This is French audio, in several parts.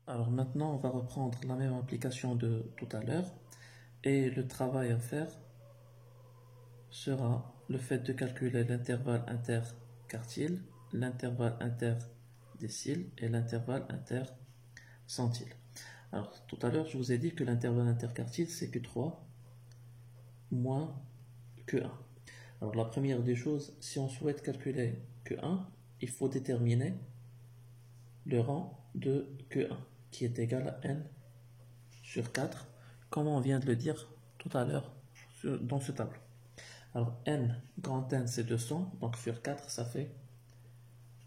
Alors maintenant, on va reprendre la même application de tout à l'heure et le travail à faire sera le fait de calculer l'intervalle interquartile, l'intervalle interdécile et l'intervalle intercentile. Alors tout à l'heure, je vous ai dit que l'intervalle interquartile c'est Q3 moins Q1. Alors la première des choses, si on souhaite calculer Q1, il faut déterminer le rang de Q1 qui est égal à n sur 4, comme on vient de le dire tout à l'heure dans ce tableau. Alors n, grand N c'est 200, donc sur 4 ça fait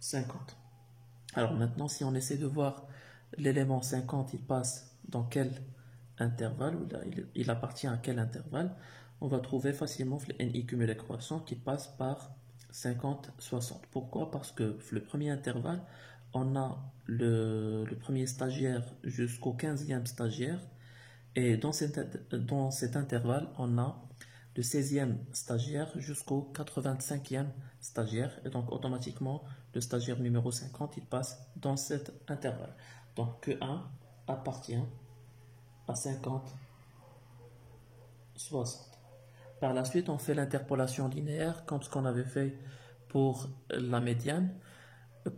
50. Alors maintenant si on essaie de voir l'élément 50 il passe dans quel intervalle, ou il appartient à quel intervalle, on va trouver facilement le NI cumulé croissant qui passe par 50-60. Pourquoi? Parce que le premier intervalle, on a le premier stagiaire jusqu'au 15e stagiaire, et dans cet intervalle, on a le 16e stagiaire jusqu'au 85e stagiaire, et donc automatiquement, le stagiaire numéro 50, il passe dans cet intervalle. Donc Q1 appartient à 50, 60. Par la suite, on fait l'interpolation linéaire comme ce qu'on avait fait pour la médiane.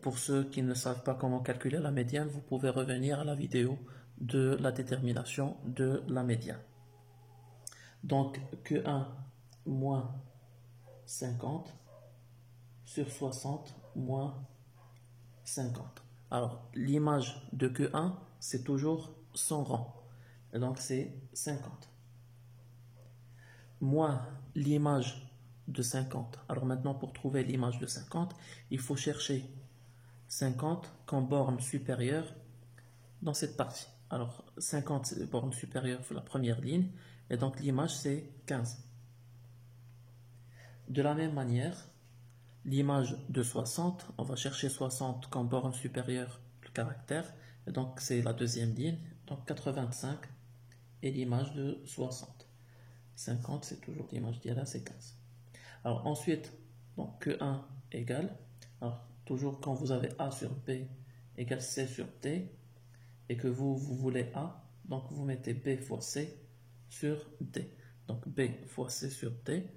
Pour ceux qui ne savent pas comment calculer la médiane, vous pouvez revenir à la vidéo de la détermination de la médiane. Donc Q1 moins 50 sur 60 moins 50. Alors l'image de Q1, c'est toujours son rang. Et donc c'est 50. Moins l'image de 50. Alors maintenant, pour trouver l'image de 50, il faut chercher 50 comme borne supérieure dans cette partie. Alors 50 c'est la borne supérieure pour la première ligne, et donc l'image c'est 15. De la même manière, l'image de 60, on va chercher 60 comme borne supérieure le caractère, et donc c'est la deuxième ligne, donc 85 et l'image de 60. 50 c'est toujours l'image d'IA, c'est 15. Alors ensuite, donc Q1 égale, alors toujours quand vous avez A sur B égale C sur D, et que vous voulez A, donc vous mettez B fois C sur D. Donc B fois C sur D,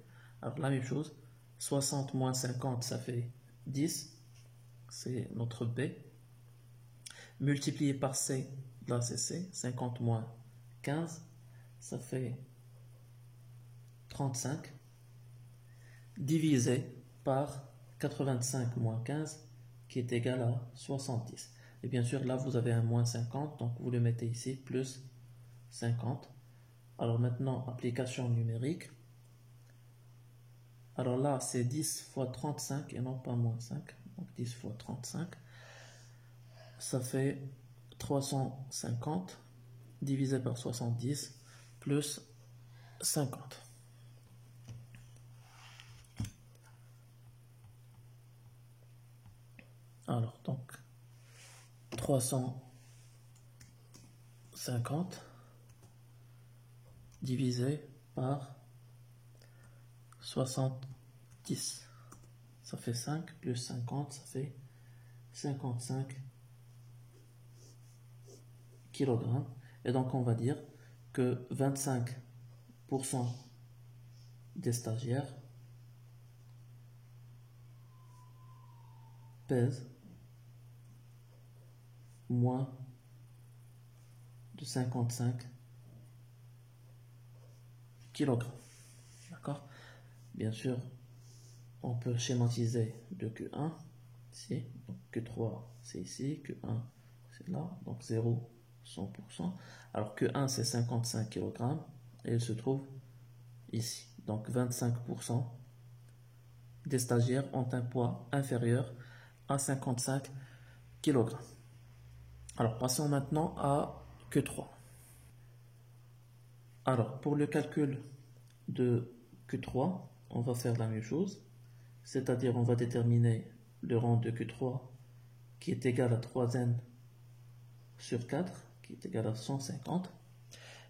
alors la même chose, 60 moins 50 ça fait 10, c'est notre B, multiplié par C, là c'est C, 50 moins 15, ça fait 35, divisé par 85 moins 15 qui est égal à 70. Et bien sûr là vous avez un moins 50, donc vous le mettez ici, plus 50. Alors maintenant application numérique. Alors là c'est 10 fois 35 et non pas moins 5, donc 10 fois 35, ça fait 350 divisé par 70 plus 50. Alors donc 350 divisé par 70, ça fait 5 plus 50, ça fait 55 kg. Et donc on va dire que 25% des stagiaires pèsent moins de 55 kg. D'accord? Bien sûr, on peut schématiser de Q1 ici, donc Q3 c'est ici, Q1 c'est là, donc 0, 100%. Alors Q1 c'est 55 kg et il se trouve ici. Donc 25% des stagiaires ont un poids inférieur à 55 kg. Alors passons maintenant à Q3. Alors pour le calcul de Q3, on va faire la même chose, c'est-à-dire on va déterminer le rang de Q3 qui est égal à 3n sur 4, qui est égal à 150,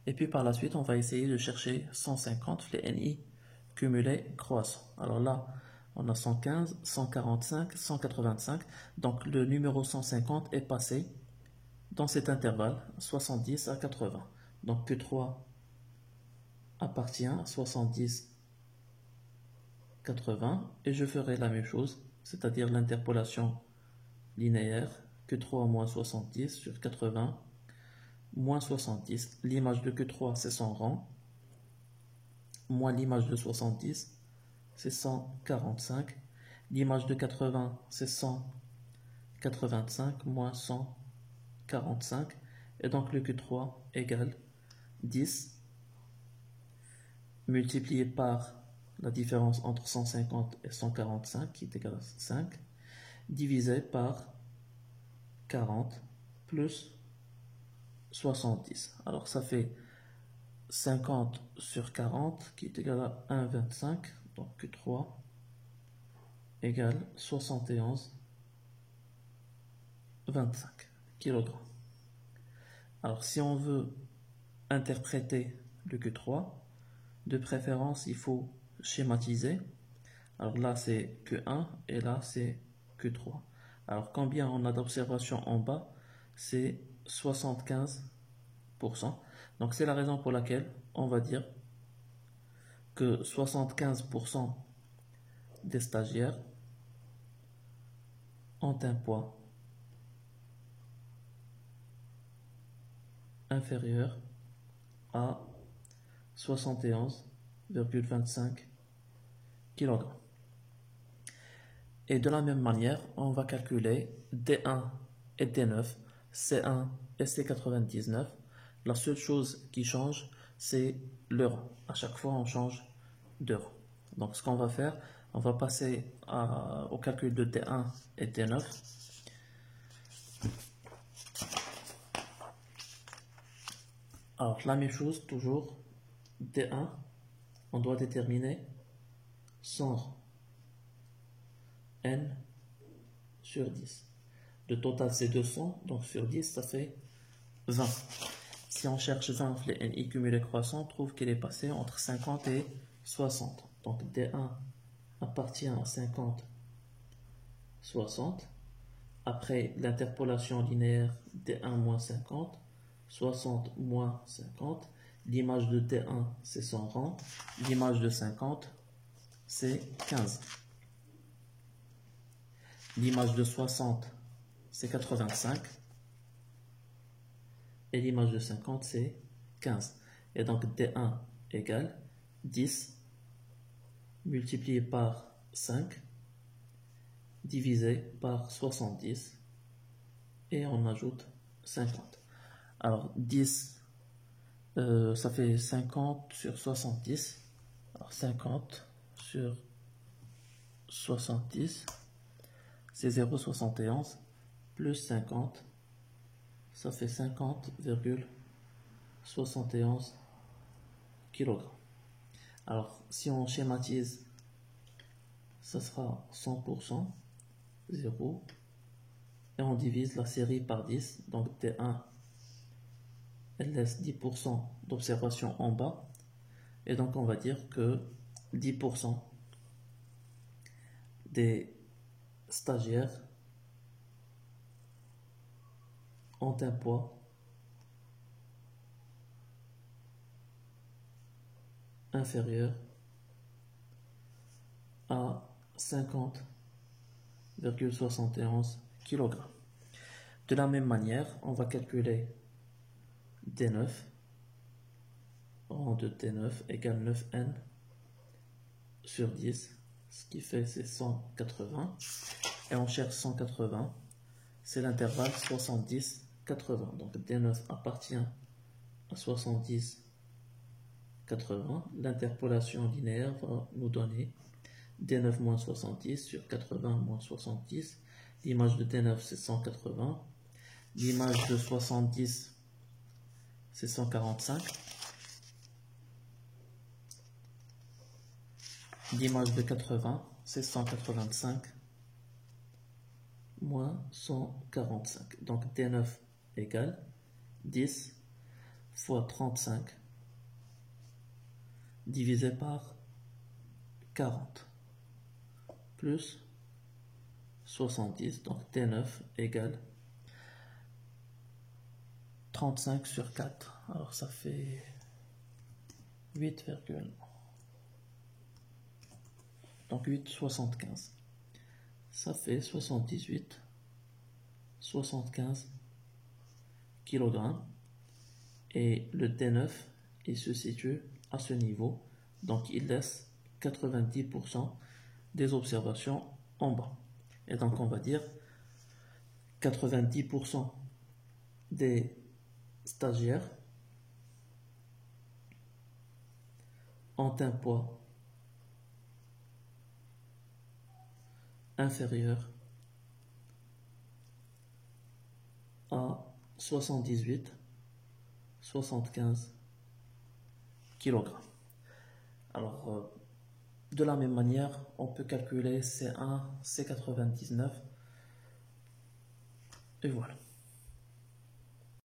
et puis par la suite on va essayer de chercher 150, les NI cumulés croissants. Alors là, on a 115, 145, 185, donc le numéro 150 est passé dans cet intervalle 70 à 80. Donc Q3 appartient à 70, 80 et je ferai la même chose, c'est-à-dire l'interpolation linéaire Q3 moins 70 sur 80 moins 70. L'image de Q3 c'est 100 rangs, moins l'image de 70 c'est 145. L'image de 80 c'est 185 moins 145. Et donc le Q3 égale 10 multiplié par la différence entre 150 et 145 qui est égal à 5 divisé par 40 plus 70. Alors ça fait 50 sur 40 qui est égal à 1,25. Donc Q3 égale 71,25 kg. Alors si on veut interpréter le Q3, de préférence il faut schématiser. Alors là c'est Q1 et là c'est Q3. Alors combien on a d'observations en bas? C'est 75%. Donc c'est la raison pour laquelle on va dire que 75% des stagiaires ont un poids inférieur à 71,25 kg. Et de la même manière, on va calculer D1 et D9, C1 et C99. La seule chose qui change, c'est le rang. À chaque fois, on change de rang. Donc, ce qu'on va faire, on va passer au calcul de D1 et D9. Alors, la même chose, toujours, D1, on doit déterminer son rang. N sur 10. Le total, c'est 200, donc sur 10, ça fait 20. Si on cherche 20, les NI cumulés croissants, on trouve qu'il est passé entre 50 et 60. Donc D1 appartient à 50, 60. Après l'interpolation linéaire D1 moins 50, 60 moins 50. L'image de D1, c'est 100 rangs. L'image de 50, c'est 15. L'image de 60, c'est 85. Et l'image de 50, c'est 15. Et donc D1 égale 10 multiplié par 5 divisé par 70 et on ajoute 50. Alors 10, ça fait 50 sur 70. Alors 50 sur 70, c'est 0,71 plus 50, ça fait 50,71 kg. Alors si on schématise, ça sera 100%, 0, et on divise la série par 10, donc T1, elle laisse 10% d'observation en bas, et donc on va dire que 10% des stagiaires ont un poids inférieur à 50,71 kg. De la même manière, on va calculer D9. Rang de D9 égale 9N sur 10, ce qui fait c'est 180. Et on cherche 180, c'est l'intervalle 70-80. Donc D9 appartient à 70-80. L'interpolation linéaire va nous donner D9 moins 70 sur 80 moins 70. L'image de D9 c'est 180. L'image de 70 c'est 145. L'image de 80 c'est 185 moins 145. Donc D9 égale 10 fois 35 divisé par 40 plus 70. Donc D9 égale 35 sur 4. Alors ça fait 8, donc 8,75. Ça fait 75 kg. Et le T9, il se situe à ce niveau. Donc il laisse 90% des observations en bas. Et donc on va dire 90% des stagiaires ont un poids inférieur à 75 kg. Alors, de la même manière, on peut calculer C1, C99, et voilà.